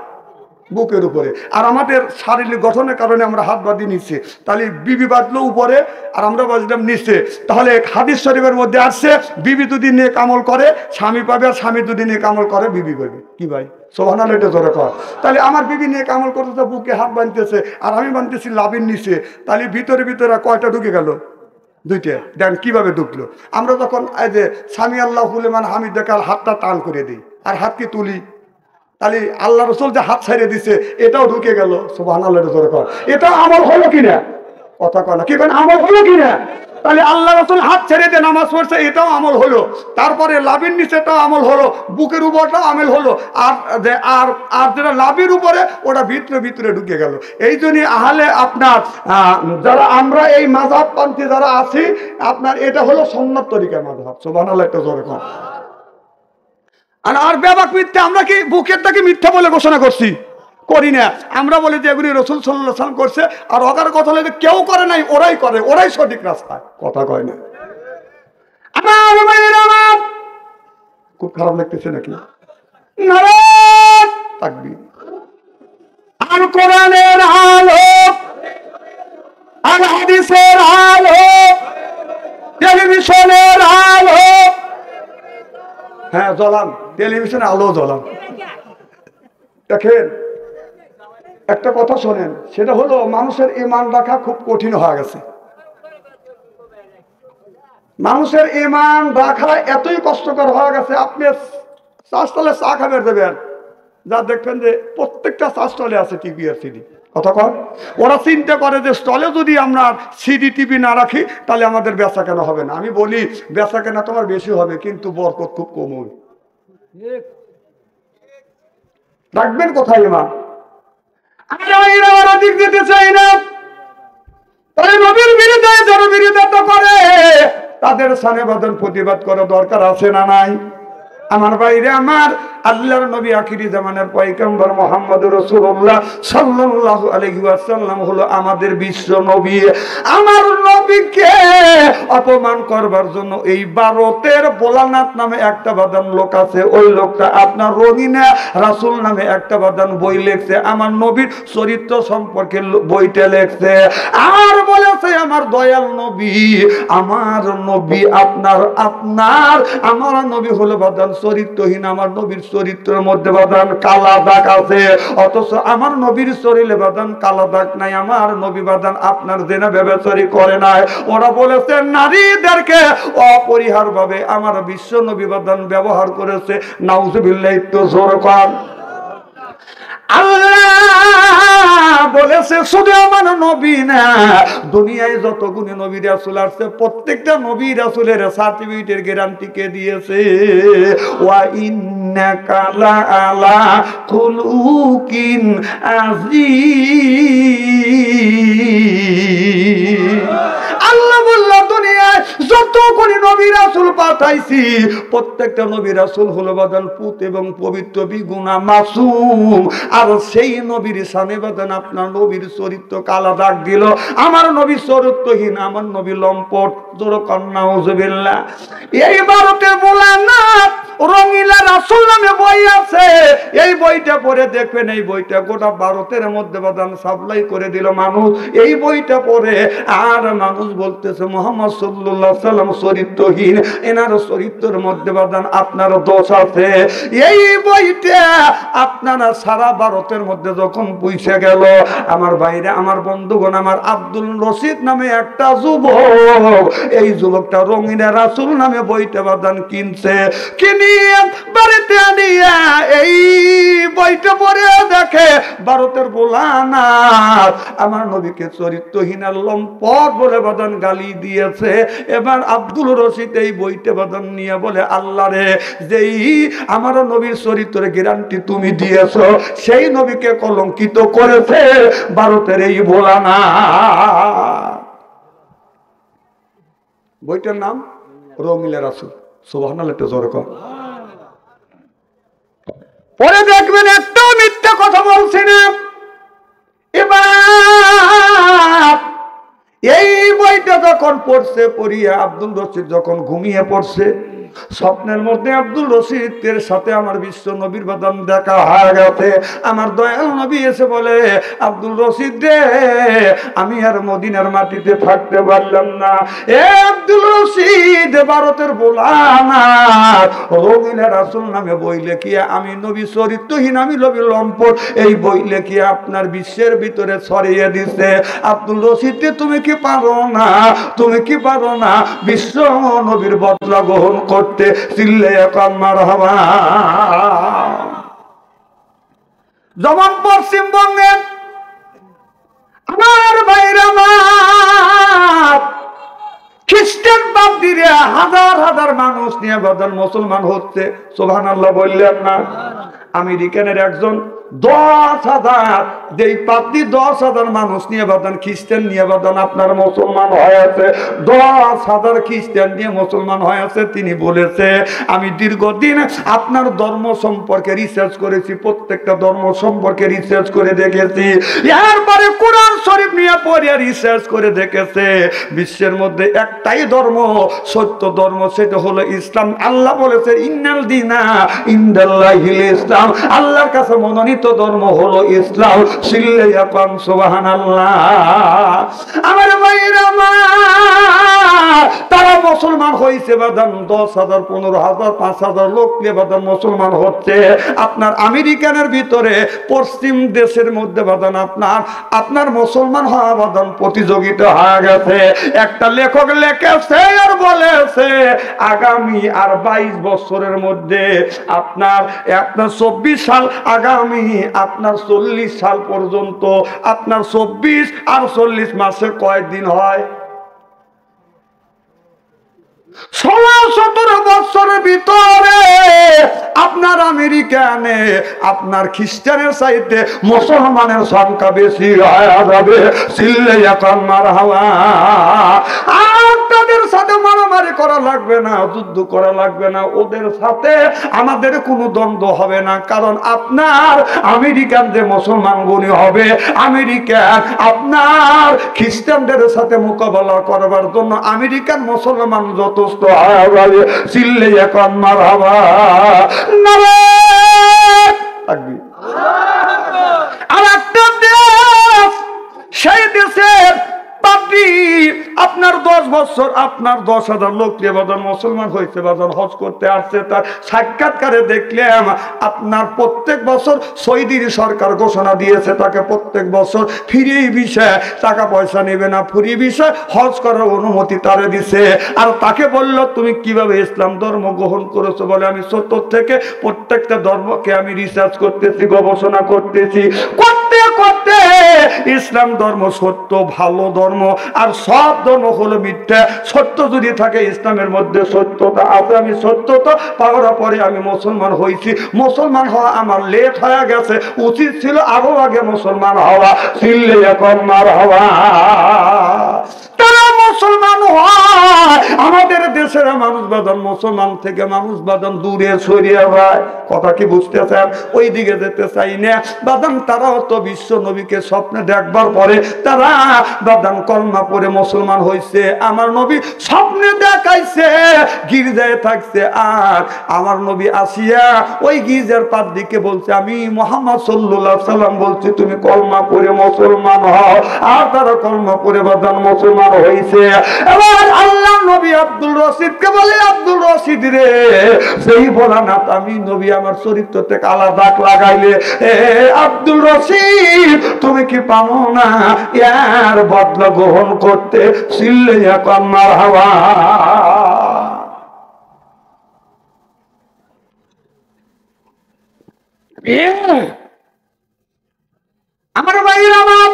[SPEAKER 1] বুকের উপরে। আর আমাদের শারীরিক গঠনের কারণে আমরা হাত বাঁধি নিচ্ছে, তাহলে বিবি বাঁধলো উপরে আর আমরা বাঁধলাম নিচে। তাহলে হাদিস শরীফের মধ্যে আসছে বিবি যদি নেক আমল করে স্বামী পাবে, আর স্বামী যদি নেক আমল করে বিবি পাবে। কি ভাই? সুবহানাল্লাহ, এটা জোরে কর। তাহলে আমার বিবি নেক আমল করতেছে, বুকে হাত বাঁধতেছে, আর আমি বাঁধতেছি লাভির নিচে, তাহলে ভিতরে ভিতরে কয়টা ঢুকে গেল? 2টে। দেন কিভাবে ঢুকলো? আমরা যখন এই যে সামি আল্লাহু লিমান হামিদ দেখাল হাতটা টান করে দিই আর হাতকে তুলি, তাহলে আল্লাহ রসুল যে হাত ছাড়িয়ে দিছে এটাও ঢুকে গেল। সুবহানাল্লাহ, এটা আমল হলো কিনা? কথা কয় না, কি কেন আমল হলো কিনা? তাহলে আল্লাহ রসুল হাত ছেড়ে দিয়ে নামাজ পড়ছে, এটাও আমল হলো। তারপরে লাভির নিচেটাও আমল হলো, বুকের উপরটাও আমল হলো, আর আর যেটা লাভির উপরে ওটা ভিতরে ভিতরে ঢুকে গেল। এই জন্যই আহলে আপনার যারা আমরা এই মাযহাবপন্থী যারা আছি, আপনার এটা হলো সুন্নাত তরিকার মাযহাব। সুবহানাল্লাহ, একটা জোরে কর। আর ব্যাপক মিথ্যা, আমরা কি বুকেরটাকে মিথ্যা বলে ঘোষণা করছি? করি না। আমরা বলি যে এগুলি রাসূল সাল্লাল্লাহু আলাইহি ওয়াসাল্লাম করছে, আর ওকার কথা হলে কেউ করে নাই, ওরাই করে, ওরাই সঠিক রাস্তায়। কথা কয় না। আমার ভাইরা আমার খুব খারাপ লাগতেছে নাকি? নারায়ে তাকবীর। আর কোরআনের আলো, আর হাদিসের আলো, টেলিভিশনের আলো, হ্যাঁ জ্বলান, টেলিভিশনে আলো জ্বলান। দেখেন একটা কথা শোনেন, সেটা হলো মানুষের ঈমান রাখা খুব কঠিন হয়ে গেছে। মানুষের ঈমান রাখা এতই কষ্টকর হয়ে গেছে, আপনি চাষতলে চা খাবার দেবেন, যা দেখবেন যে প্রত্যেকটা চা স্টলে আছে টিভি আর সিডি। কথা কর, ওরা চিন্তা করে যে স্টলে যদি আমরা সিডি টিভি না রাখি তাহলে আমাদের বেচা কেনা হবে না। আমি বলি বেচা কেনা তোমার বেশি হবে, কিন্তু বরকত খুব কম হবে। রাখবেন কোথায় ইমান? আমরা দিক দিতে চাই না, তাই নবীর বিরুদ্ধে যারা বিরোধিতা করে তাদের সানে বাদন প্রতিবাদ করা দরকার আছে না নাই? আমার ভাইরে আমার, আল্লাহর নবী আখিরি জামানার পয়গম্বর মুহাম্মদুর রাসূলুল্লাহ সাল্লাল্লাহু আলাইহি ওয়াসাল্লাম হলো আমাদের বিশ্ব নবী। আমার নবীকে অপমান করবার জন্য এই ভারতের ভোলানাথ নামে একটা বাদান লোক আছে, ওই লোকটা আপনার রঙিনা রাসূল নামে একটা বাদান বই লিখছে, আমার নবীর চরিত্র সম্পর্কে বইটা লিখছে। আর বলেছে আমার দয়াল নবী, আমার নবী আপনার আমার নবী হলো বাদান চরিত্রহীন, আমার নবীর চরিত্রের মধ্যে বাদান কালা দাগ আছে, অথচ আমার নবীর শরীরে বাদান কালা দাগ নাই। আমার নবী বাদান আপনার জেনা ব্যভিচারী করে নাই। ওরা বলেছে নারীদেরকে অপরিহার ভাবে আমার বিশ্ব নবী বাদান ব্যবহার করেছে। নাউজুবিল্লাহ, একটু জোরে কর। আল্লাহ বলেছে শুধু আমার নবী না, দুনিয়ায় যত গুণী নবী রাসূল আছে প্রত্যেকটা নবী রাসূলের সার্টিফিকেটের গ্যারান্টি কে দিয়েছে? ওয়া ইন ইন্নাকা লাআলা খুলুকিন আযীম। আল্লাহ বলল দুনিয়ায় যত কোটি নবী রাসূল পাঠাইছি প্রত্যেকটা নবী রাসূল হলো বাদান পুত এবং পবিত্র বিগুনাহ মাসুম। আর সেই নবীর শানে বাদান আপনার নবীর চরিত্র কালা দাগ দিল। আমার নবী চরিত্রহীন, আমার নবী লম্পট। জোরে কন্না নাউযুবিল্লাহ। এই ভারতে বলানা রঙিলা রাসূল নামে বই আছে, এই বইটা পড়ে দেখবেন, এই বইটা গোটা ভারতের মধ্যে বাদান সাপ্লাই করে দিল মানুষ। এই বইটা পড়ে আর মানুষ বলতেছে মুহাম্মদ সাল্লাল্লাহু আলাইহি সাল্লাম চরিত্রহীন, এনার চরিত্রের মধ্যে বাদান আপনার দোষ আছে। এই বইটা আপনারা সারা ভারতের মধ্যে যখন পৌঁছে গেল, আমার বাইরে আমার বন্ধুগণ, আমার আব্দুল রশিদ নামে একটা যুবক, এই যুবকটা রঙিনা রাসূল নামে বইটা বাদান কিনছে, কিনিয়ে বাড়িতে আনিয়া এই বইটা পড়ে দেখে ভারতের বোলানাথ আমার নবীকে চরিত্রহীন আর লম্পট বলে বাদান গালি দিয়েছে। এবার আব্দুল রশিদ এই বইটা বাদান নিয়ে বলে, আল্লাহ রে, যেই আমার নবীর চরিত্রের গ্যারান্টি তুমি দিয়েছ, সেই নবীকে কলঙ্কিত করেছে ভারতের এই ভোলানাথ। বইটার নাম রঙিলা রাসূল। সুবহানাল্লাহ, একটু জোরে কর। পরে দেখবেন একটাও মিথ্যা কথা বলছি না। এবার এই বইটা যখন পড়ছে, পড়িয়া আব্দুল রশিদ যখন ঘুমিয়ে পড়ছে, স্বপ্নের মধ্যে আব্দুল রশিদের সাথে আমার বিশ্ব নবীর বাদান দেখা হয়ে গেছে। আমার দয়াল নবী এসে বলে, আব্দুল রশিদ রে, আমি আর মদিনার মাটিতে থাকতে পারলাম না। এ আব্দুল রশিদ, ভারতের বোলানাথ রঙিলা রাসূল নামে বই লেখিয়া আমি নবী চরিত্রহীন, আমি নবী লম্পট, এই বই লেখিয়া আপনার বিশ্বের ভিতরে ছড়িয়ে দিছে। আব্দুল রশিদ, তুমি কি পারো না, তুমি কি পারো না বিশ্ব নবীর বদলা গ্রহণ করতে? চিল্লাইয়া কান মারহাবা। যেমন পশ্চিমবঙ্গে আমার ভাইরা খ্রিস্টান বাদ দিয়ে হাজার হাজার মানুষ নিয়ে বাদান মুসলমান হচ্ছে। সুবহানাল্লাহ বললেন না? আমেরিকানের একজন 10,000 যেই পাত্রী 10,000 মানুষ নিয়ে বাদান খ্রিস্টান নিয়ে বাদান আপনার মুসলমান হয়েছে, 10,000 খ্রিস্টান নিয়ে মুসলমান হয়েছে। তিনি বলেছে, আমি দীর্ঘদিন আপনার ধর্ম সম্পর্কে রিসার্চ করেছি, প্রত্যেকটা ধর্ম সম্পর্কে রিসার্চ করে দেখেছি, এরপরে কোরআন শরীফ নিয়ে পড়ে রিসার্চ করে দেখেছে বিশ্বের মধ্যে একটাই ধর্ম, সত্য ধর্ম, সেটা হলো ইসলাম। আল্লাহ বলেছে, ইন্নাল দীনা ইনদাল্লাহিল ইসলাম, আল্লাহর কাছে মনোনীত ধর্ম হলো ইসলাম। সিল্লাইয়া কান সুবহানাল্লাহ। আমার ভাইরা তারা মুসলমান হয়েছে বাদান 10,000, 15,000, 5,000 লোক নিয়ে বাদান মুসলমান হচ্ছে। আপনার আমেরিকানের ভিতরে পশ্চিম দেশের মধ্যে বাদান আপনার মুসলমান হওয়া বাদান প্রতিযোগিতা হয়ে গেছে। একটা লেখক লেখেছে আর বলেছে, আগামী আর 22 বছরের মধ্যে আপনার 24 সাল, আগামী আপনার 40 সাল পর্যন্ত আপনার 24 আর 40 মাসে কয়দিন হয়? 16-17 বছরের ভিতরে আপনার আমেরিকানে আপনার খ্রিস্টানের চাইতে মুসলমানের সংখ্যা বেশি হয়ে যাবে। চিল্লাইয়া কান মারহাবা। আপনাদের সাথে মারামারি করা লাগবে না, যুদ্ধ করা লাগবে না, ওদের সাথে আমাদের কোনো দ্বন্দ্ব হবে না। কারণ আপনার আমেরিকান যে মুসলমান গুণী হবে, আমেরিকান আপনার খ্রিস্টানদের সাথে মোকাবেলা করবার জন্য আমেরিকান মুসলমান যথেষ্ট হয়ে যাবে। চিল্লাইয়া কান মারহাবা। আর একটা দেশ, সেই দেশের পাত্রী আপনার 10 বছর আপনার 10,000 লোক বাজার মুসলমান হয়েছে, বাজার হজ করতে আসছে। তার সাক্ষাৎকারে দেখলাম আপনার প্রত্যেক বছর সৌদির সরকার ঘোষণা দিয়েছে তাকে প্রত্যেক বছর ফ্রি ভিসায়, টাকা পয়সা নেবে না, ফ্রি ভিসায় হজ করার অনুমতি তারে দিছে। আর তাকে বলল, তুমি কিভাবে ইসলাম ধর্ম গ্রহণ করেছো? বলে, আমি 70 থেকে প্রত্যেকটা ধর্মকে আমি রিসার্চ করতেছি, গবেষণা করতেছি, করতে করতে ইসলাম ধর্ম সত্য ভালো ধর্ম, আর সব ধর্ম হলো মিথ্যা। সত্য যদি থাকে ইসলামের মধ্যে সত্যতা আছে। আমি সত্যতা পাওয়ার পরে আমি মুসলমান হয়েছি। মুসলমান হওয়া আমার লেট হয়ে গেছে, উচিত ছিল আরো আগে মুসলমান হওয়া। চিল্লে এখন মার হওয়া। তারা মুসলমান হয়, আমাদের দেশের মানুষ বাদন মুসলমান থেকে মানুষ বাদন দূরে সরিয়ে যায়। কথা কি বুঝতেছেন? ওই দিকে যেতে চাই না বাদান। তারাও তো বিশ্ব নবীকে স্বপ্নে দেখবার পরে তারা বাদান কলমা পড়ে মুসলমান হয়েছে। আমার নবী স্বপ্নে দেখাইছে গির্জায় থাকছে, আর আমার নবী আসিয়া ওই গির্জার পার দিকে বলছে, আমি মুহাম্মদ সাল্লাল্লাহু আলাইহি সাল্লাম বলছি তুমি কলমা পড়ে মুসলমান হও। আর তারা কলমা পড়ে বাদান মুসলমান হয়েছে। এবার আল্লাহ নবী আব্দুল রশিদকে বলে, আব্দুল রশিদ রে, সেই ভোলানাথ আমি নবী আমার চরিত্রতে কালা দাগ লাগাইলে, আব্দুল রশিদ তুমি কি পারো না এর বদলা গ্রহণ করতে? চিল্লে এখন মারহাবা। আমার ভাইয়ের আমার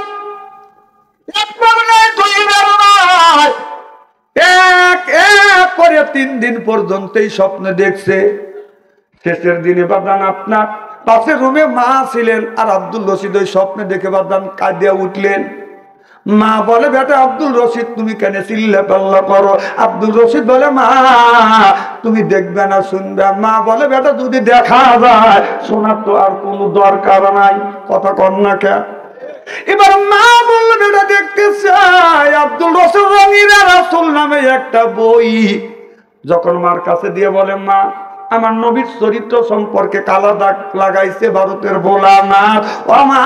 [SPEAKER 1] একবার নয় দুইবার নয়, এক এক করে 3 দিন পর্যন্ত এই স্বপ্ন দেখছে। শেষের দিনে বাদান আপনার পাশের রুমে মা ছিলেন, আর আব্দুল রশিদ ওই স্বপ্নে দেখে বাদান কাঁদিয়া উঠলেন। মা বলে, বেটা আব্দুল রশিদ তুমি কেন চিল্লা পাল্লা করো? আব্দুল রশিদ বলে, মা তুমি দেখবে না শুনবে? মা বলে, বেটা যদি দেখা যায় শোনার তো আর কোনো দরকার নাই। কথা কর না কে? এবার মা বলল, বেটা দেখতে চাই। আব্দুল রশিদ রঙিরা রাসূল নামে একটা বই যখন মার কাছে দিয়ে বলে, মা আমার নবীর চরিত্র সম্পর্কে কালা দাগ লাগাইছে ভারতের ভোলানাথ। ও মা,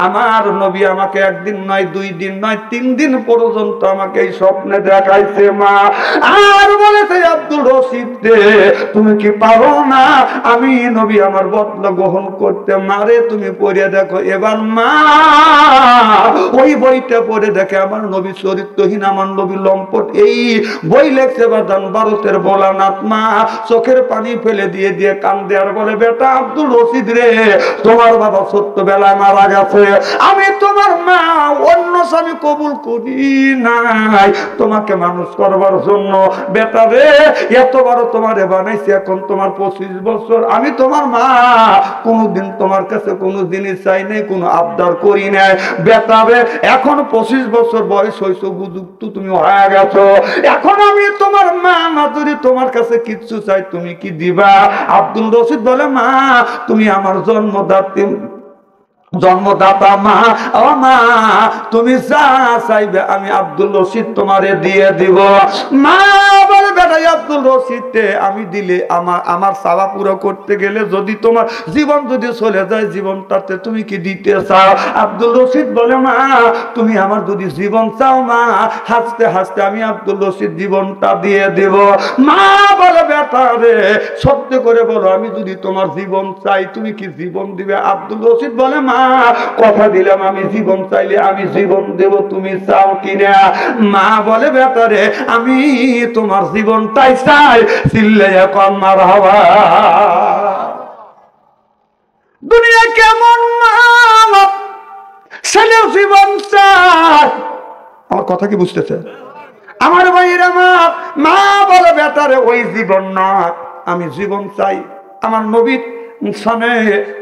[SPEAKER 1] আমার নবী আমাকে 1 দিন নয় 2 দিন নয় 3 দিন পর্যন্ত আমাকে এই স্বপ্নে দেখাইছে মা। আর বলেছে, আব্দুল রশিদ রে, তুমি কি পারো না আমি নবী আমার বদলা গ্রহণ করতে? মারে তুমি পড়ে দেখো। এবার মা ওই বইটা পড়ে দেখে আমার নবী চরিত্রহীন, আমার নবী লম্পট। এই বই লেখছে বাদান ভারতের ভোলানাথ। মা চোখের পানি ফেলে দিয়ে দিয়ে কান্দে আর বলে, বেটা আব্দুল রশিদ রে, তোমার বাবা সত্য বেলায় মারা গেছে। আমি তোমার মা, অন্য স্বামী কবুল করি নাই তোমাকে মানুষ করবার জন্য। বেটা রে, এত বড় তোমারে বানাইছি, এখন তোমার 25 বছর। আমি তোমার মা, কোনোদিন তোমার কাছে কোনো জিনিস চাই নাই, কোনো আবদার করি নাই। বেটা রে, এখন 25 বছর বয়স হয়েছে, উপযুক্ত তুমি হয়ে গেছো। এখন আমি তোমার মা, না যদি তোমার কাছে কিচ্ছু চাই তুমি কি দিবা? আব্দুল রশিদ বলে, মা তুমি আমার জন্মদাতা মা, ও মা তুমি যা চাইবে আমি আব্দুল রশিদ তোমারে দিয়ে দিব। মা বলে, বেটা আব্দুল রশিদ আমি দিলে আমার চাওয়া পুরো করতে গেলে যদি তোমার জীবন যদি চলে যায়, জীবনটাতে তুমি কি দিতে চাও? আব্দুল রশিদ বলে, মা তুমি আমার যদি জীবন চাও, মা হাসতে হাসতে আমি আব্দুল রশিদ জীবনটা দিয়ে দেব। মা বলে, বেটা রে সত্যি করে বলো, আমি যদি তোমার জীবন চাই তুমি কি জীবন দিবে? আব্দুল রশিদ বলে, মা কথা দিলাম আমি জীবন চাইলে আমি জীবন দেব, তুমি চাও কিনা? মা বলে, বেটা রে আমি তোমার জীবনটাই চাই। চিল্লাইয়া কম মারহাবা। দুনিয়া কেমন মা, ছেলেও জীবন চায়। আমার কথা কি বুঝতেছে আমার ভাইয়ের? আমার মা বলে, বেটা রে ওই জীবন না, আমি জীবন চাই। আমার নবীর সামনে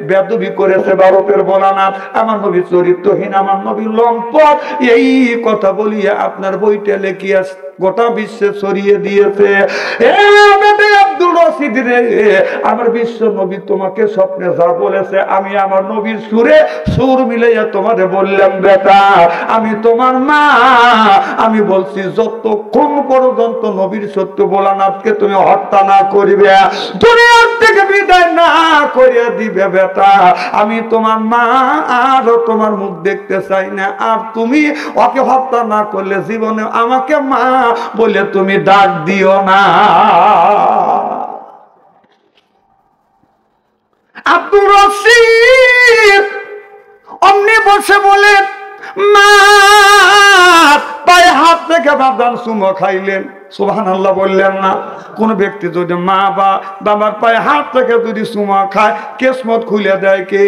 [SPEAKER 1] বেদবি করেছে ভারতের ভোলানাথ, আমার নবী চরিত্রহীন, আমার নবী লম্পট। এই কথা বলিয়া আপনার বইটা লেখিয়া গোটা বিশ্বে ছড়িয়ে দিয়েছে। আব্দুল রশিদ রে, আমার বিশ্ব নবী তোমাকে স্বপ্নে যা বলেছে আমি আমার নবীর সুর মিলাইয়া তোমারে বললাম, বেটা আমি তোমার মা, আমি বলছি যতক্ষণ পর্যন্ত নবীর সত্য ভোলানাথকে তুমি হত্যা না করিবে, দুনিয়ার থেকে বিদায় না করিয়া দিবে, বেটা আমি তোমার মা, আর তোমার মুখ দেখতে চাই না। আর তুমি ওকে হত্যা না করলে জীবনে আমাকে মা বলে তুমি ডাক দিও না। আব্দুল রশিদ অমনি বসে বলে, মা পায়ে হাত থেকে বাদান চুমো খাইলেন। সুবহানাল্লাহ বললেন না? কোন ব্যক্তি যদি মা বা বাবার পায়ে হাত থেকে যদি চুমা খায়, কিসমত খুলে দেয় কে?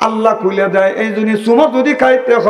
[SPEAKER 1] আল্লাহ খুলে দেয়। এই জন্য সুমা যদি খাইতে হয়